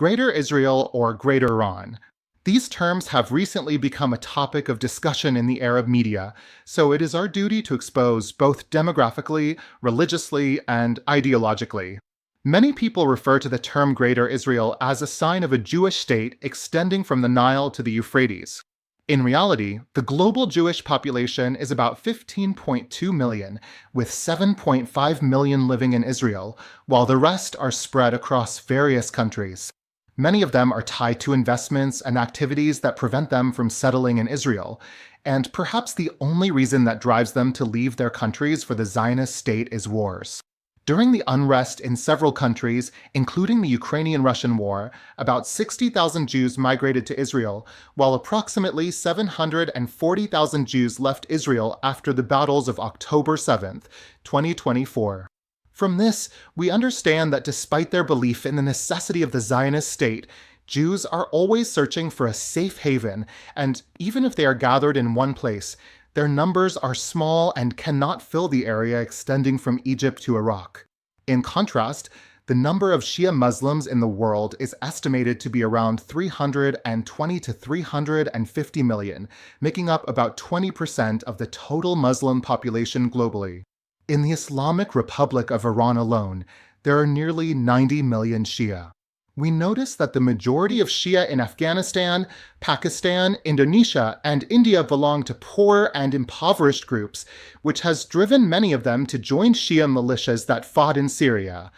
Greater Israel or Greater Iran. These terms have recently become a topic of discussion in the Arab media, so it is our duty to expose both demographically, religiously, and ideologically. Many people refer to the term Greater Israel as a sign of a Jewish state extending from the Nile to the Euphrates. In reality, the global Jewish population is about 15.2 million, with 7.5 million living in Israel, while the rest are spread across various countries. Many of them are tied to investments and activities that prevent them from settling in Israel, and perhaps the only reason that drives them to leave their countries for the Zionist state is wars. During the unrest in several countries, including the Ukrainian-Russian war, about 60,000 Jews migrated to Israel, while approximately 740,000 Jews left Israel after the battles of October 7, 2024. From this, we understand that despite their belief in the necessity of the Zionist state, Jews are always searching for a safe haven, and even if they are gathered in one place, their numbers are small and cannot fill the area extending from Egypt to Iraq. In contrast, the number of Shia Muslims in the world is estimated to be around 320 to 350 million, making up about 20% of the total Muslim population globally. In the Islamic Republic of Iran alone, there are nearly 90 million Shia. We notice that the majority of Shia in Afghanistan, Pakistan, Indonesia, and India belong to poor and impoverished groups, which has driven many of them to join Shia militias that fought in Syria.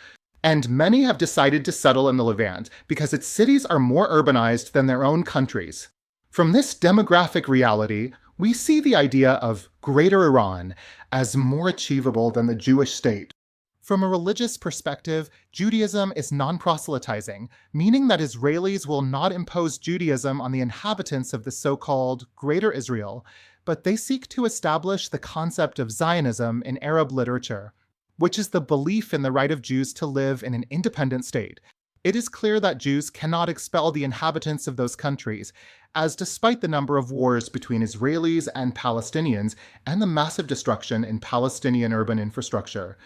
And many have decided to settle in the Levant because its cities are more urbanized than their own countries. From this demographic reality, we see the idea of Greater Iran as more achievable than the Jewish state. From a religious perspective, Judaism is non-proselytizing, meaning that Israelis will not impose Judaism on the inhabitants of the so-called Greater Israel, but they seek to establish the concept of Zionism in Arab literature, which is the belief in the right of Jews to live in an independent state. It is clear that Jews cannot expel the inhabitants of those countries, as despite the number of wars between Israelis and Palestinians and the massive destruction in Palestinian urban infrastructure,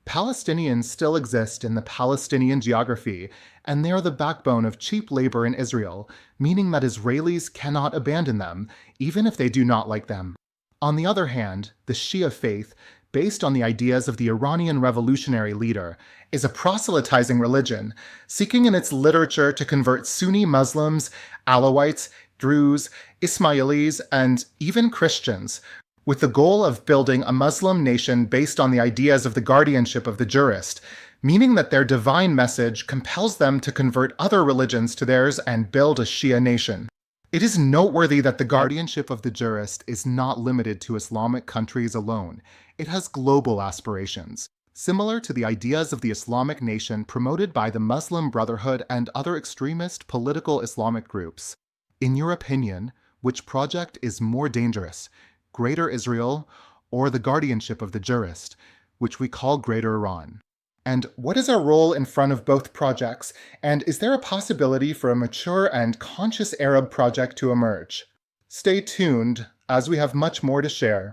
Palestinians still exist in the Palestinian geography, and they are the backbone of cheap labor in Israel, meaning that Israelis cannot abandon them, even if they do not like them. On the other hand, the Shia faith, based on the ideas of the Iranian revolutionary leader, is a proselytizing religion, seeking in its literature to convert Sunni Muslims, Alawites, Druze, Ismailis, and even Christians, with the goal of building a Muslim nation based on the ideas of the guardianship of the jurist, meaning that their divine message compels them to convert other religions to theirs and build a Shia nation. It is noteworthy that the guardianship of the jurist is not limited to Islamic countries alone. It has global aspirations, similar to the ideas of the Islamic nation promoted by the Muslim Brotherhood and other extremist political Islamic groups. In your opinion, which project is more dangerous? Greater Israel, or the guardianship of the jurist, which we call Greater Iran? And what is our role in front of both projects, and is there a possibility for a mature and conscious Arab project to emerge? Stay tuned, as we have much more to share.